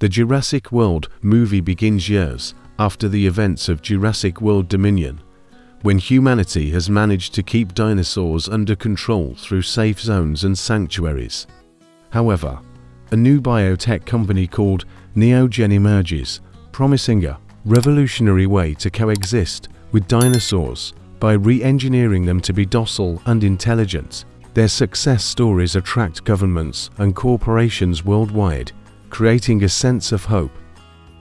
The Jurassic World movie begins years after the events of Jurassic World Dominion, when humanity has managed to keep dinosaurs under control through safe zones and sanctuaries. However, a new biotech company called NeoGen emerges, promising a revolutionary way to coexist with dinosaurs by re-engineering them to be docile and intelligent. Their success stories attract governments and corporations worldwide, creating a sense of hope.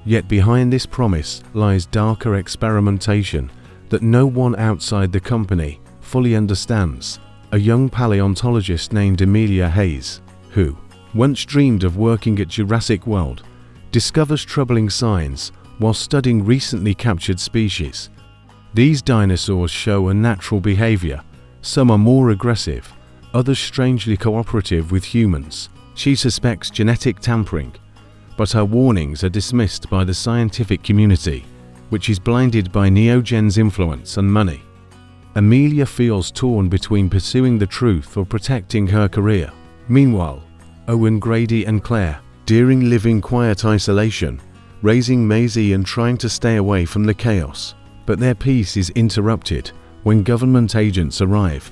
Yet behind this promise lies darker experimentation that no one outside the company fully understands. A young paleontologist named Amelia Hayes, who once dreamed of working at Jurassic World, discovers troubling signs while studying recently captured species. These dinosaurs show unnatural behavior. Some are more aggressive, others strangely cooperative with humans. She suspects genetic tampering, but her warnings are dismissed by the scientific community, which is blinded by NeoGen's influence and money. Amelia feels torn between pursuing the truth or protecting her career. Meanwhile, Owen, Grady and Claire, daring living quiet isolation, raising Maisie and trying to stay away from the chaos. But their peace is interrupted when government agents arrive,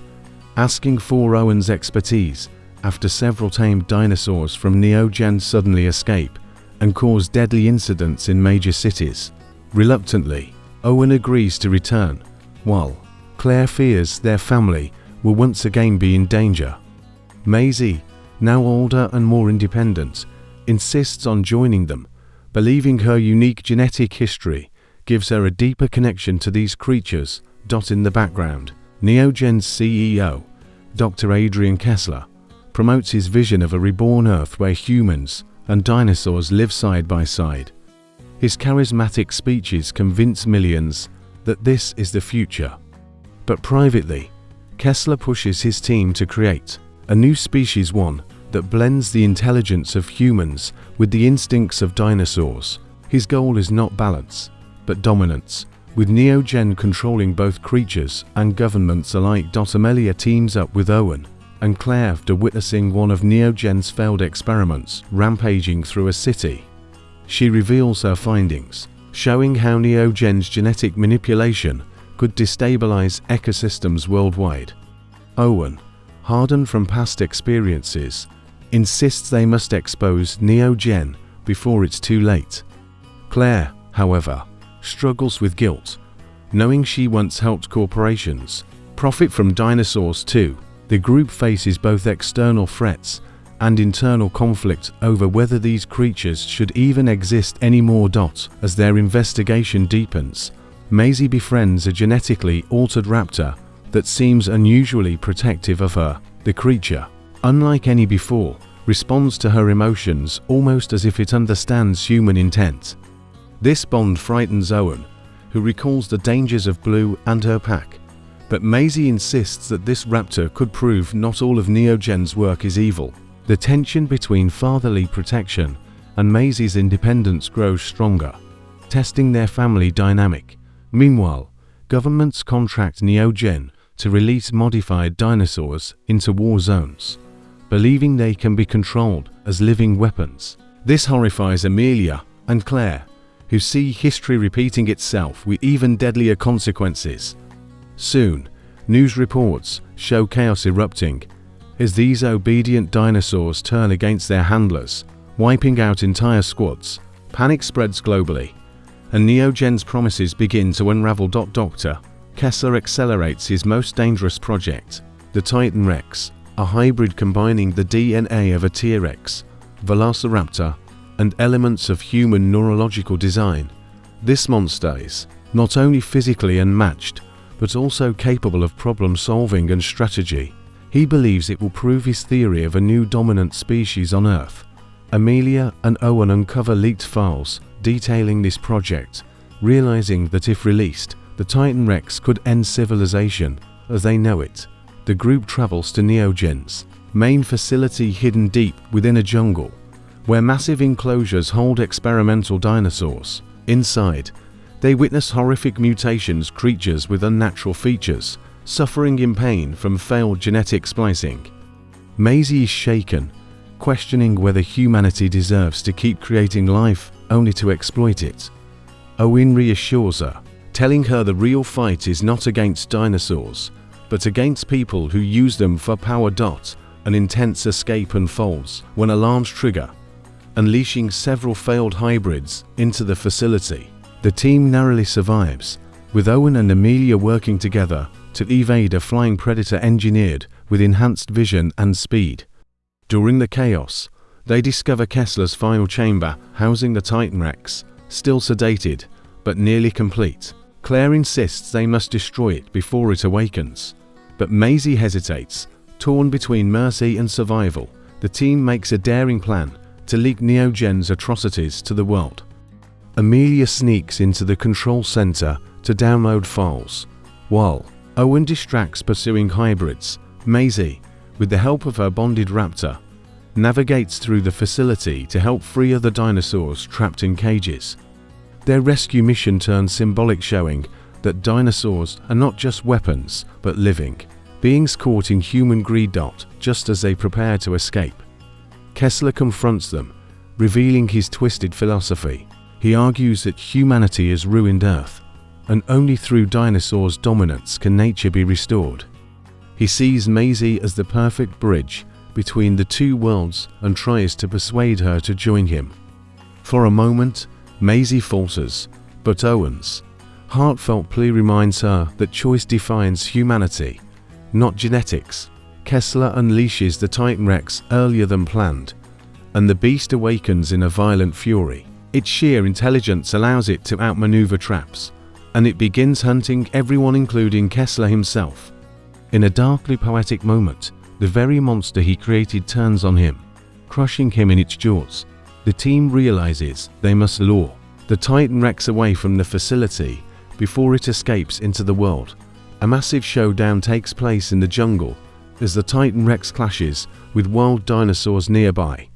asking for Owen's expertise after several tamed dinosaurs from NeoGen suddenly escape and cause deadly incidents in major cities. Reluctantly, Owen agrees to return, while Claire fears their family will once again be in danger. Maisie, now older and more independent, insists on joining them, believing her unique genetic history gives her a deeper connection to these creatures. In the background, NeoGen's CEO, Dr. Adrian Kessler, promotes his vision of a reborn Earth where humans and dinosaurs live side by side. His charismatic speeches convince millions that this is the future. But privately, Kessler pushes his team to create a new species, one that blends the intelligence of humans with the instincts of dinosaurs. His goal is not balance, but dominance, with NeoGen controlling both creatures and governments alike. Amelia teams up with Owen and Claire after witnessing one of NeoGen's failed experiments rampaging through a city. She reveals her findings, showing how NeoGen's genetic manipulation could destabilize ecosystems worldwide. Owen, hardened from past experiences, insists they must expose NeoGen before it's too late. Claire, however, struggles with guilt, knowing she once helped corporations profit from dinosaurs too. The group faces both external threats and internal conflict over whether these creatures should even exist anymore. As their investigation deepens, Maisie befriends a genetically altered raptor that seems unusually protective of her. The creature, unlike any before, responds to her emotions almost as if it understands human intent. This bond frightens Owen, who recalls the dangers of Blue and her pack. But Maisie insists that this raptor could prove not all of NeoGen's work is evil. The tension between fatherly protection and Maisie's independence grows stronger, testing their family dynamic. Meanwhile, governments contract NeoGen to release modified dinosaurs into war zones, believing they can be controlled as living weapons. This horrifies Amelia and Claire, who see history repeating itself with even deadlier consequences. Soon, news reports show chaos erupting as these obedient dinosaurs turn against their handlers, wiping out entire squads. Panic spreads globally, and NeoGen's promises begin to unravel. Dr. Kessler accelerates his most dangerous project, the Titan Rex, a hybrid combining the DNA of a T-Rex, Velociraptor, and elements of human neurological design. This monster is not only physically unmatched, but also capable of problem-solving and strategy. He believes it will prove his theory of a new dominant species on Earth. Amelia and Owen uncover leaked files detailing this project, realizing that if released, the Titan Rex could end civilization as they know it. The group travels to NeoGen's main facility hidden deep within a jungle, where massive enclosures hold experimental dinosaurs. Inside, they witness horrific mutations, creatures with unnatural features, suffering in pain from failed genetic splicing. Maisie is shaken, questioning whether humanity deserves to keep creating life only to exploit it. Owen reassures her, telling her the real fight is not against dinosaurs, but against people who use them for power. An intense escape unfolds when alarms trigger, unleashing several failed hybrids into the facility. The team narrowly survives, with Owen and Amelia working together to evade a flying predator engineered with enhanced vision and speed. During the chaos, they discover Kessler's final chamber housing the Titan Rex, still sedated but nearly complete. Claire insists they must destroy it before it awakens, but Maisie hesitates. Torn between mercy and survival, the team makes a daring plan to leak NeoGen's atrocities to the world. Amelia sneaks into the control center to download files, while Owen distracts pursuing hybrids. Maisie, with the help of her bonded raptor, navigates through the facility to help free other dinosaurs trapped in cages. Their rescue mission turns symbolic, showing that dinosaurs are not just weapons but living beings caught in human greed. Just as they prepare to escape, Kessler confronts them, revealing his twisted philosophy. He argues that humanity has ruined Earth, and only through dinosaurs' dominance can nature be restored. He sees Maisie as the perfect bridge between the two worlds and tries to persuade her to join him. For a moment, Maisie falters, but Owen's heartfelt plea reminds her that choice defines humanity, not genetics. Kessler unleashes the Titan Rex earlier than planned, and the beast awakens in a violent fury. Its sheer intelligence allows it to outmaneuver traps, and it begins hunting everyone, including Kessler himself. In a darkly poetic moment, the very monster he created turns on him, crushing him in its jaws. The team realizes they must lure the Titan Rex away from the facility before it escapes into the world. A massive showdown takes place in the jungle as the Titan Rex clashes with wild dinosaurs nearby.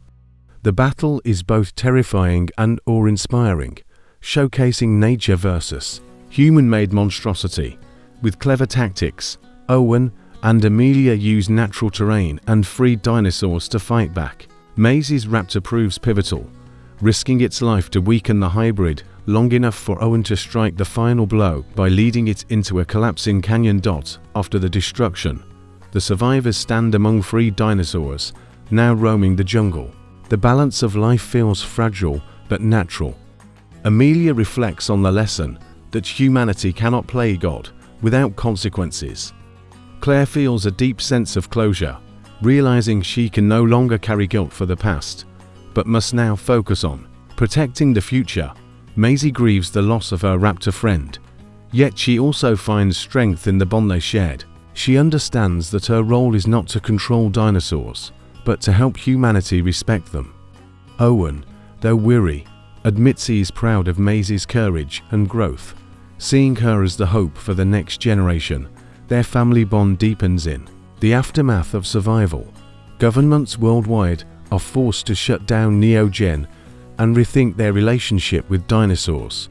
The battle is both terrifying and awe-inspiring, showcasing nature versus human-made monstrosity. With clever tactics, Owen and Amelia use natural terrain and free dinosaurs to fight back. Maisie's raptor proves pivotal, risking its life to weaken the hybrid long enough for Owen to strike the final blow by leading it into a collapsing canyon. After the destruction, the survivors stand among free dinosaurs, now roaming the jungle. The balance of life feels fragile but natural. Amelia reflects on the lesson that humanity cannot play God without consequences. Claire feels a deep sense of closure, realizing she can no longer carry guilt for the past, but must now focus on protecting the future. Maisie grieves the loss of her raptor friend, yet she also finds strength in the bond they shared. She understands that her role is not to control dinosaurs, but to help humanity respect them. Owen, though weary, admits he is proud of Maisie's courage and growth. Seeing her as the hope for the next generation, their family bond deepens. In the aftermath of survival, governments worldwide are forced to shut down NeoGen and rethink their relationship with dinosaurs.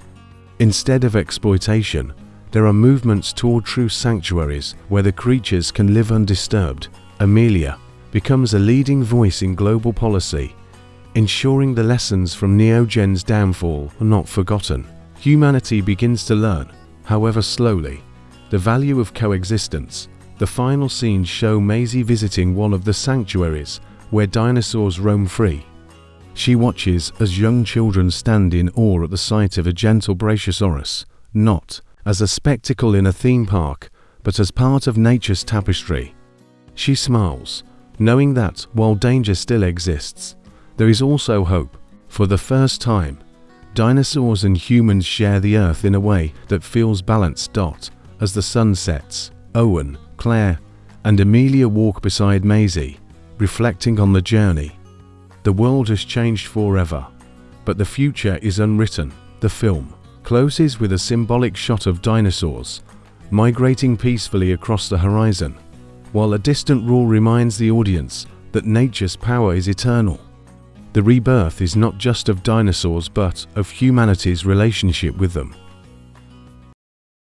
Instead of exploitation, there are movements toward true sanctuaries where the creatures can live undisturbed. Amelia becomes a leading voice in global policy, ensuring the lessons from NeoGen's downfall are not forgotten. Humanity begins to learn, however slowly, the value of coexistence. The final scenes show Maisie visiting one of the sanctuaries where dinosaurs roam free. She watches as young children stand in awe at the sight of a gentle Brachiosaurus, not as a spectacle in a theme park, but as part of nature's tapestry. She smiles, knowing that, while danger still exists, there is also hope. For the first time, dinosaurs and humans share the earth in a way that feels balanced. As the sun sets, Owen, Claire, and Amelia walk beside Maisie, reflecting on the journey. The world has changed forever, but the future is unwritten. The film closes with a symbolic shot of dinosaurs migrating peacefully across the horizon, while a distant roar reminds the audience that nature's power is eternal. The rebirth is not just of dinosaurs but of humanity's relationship with them.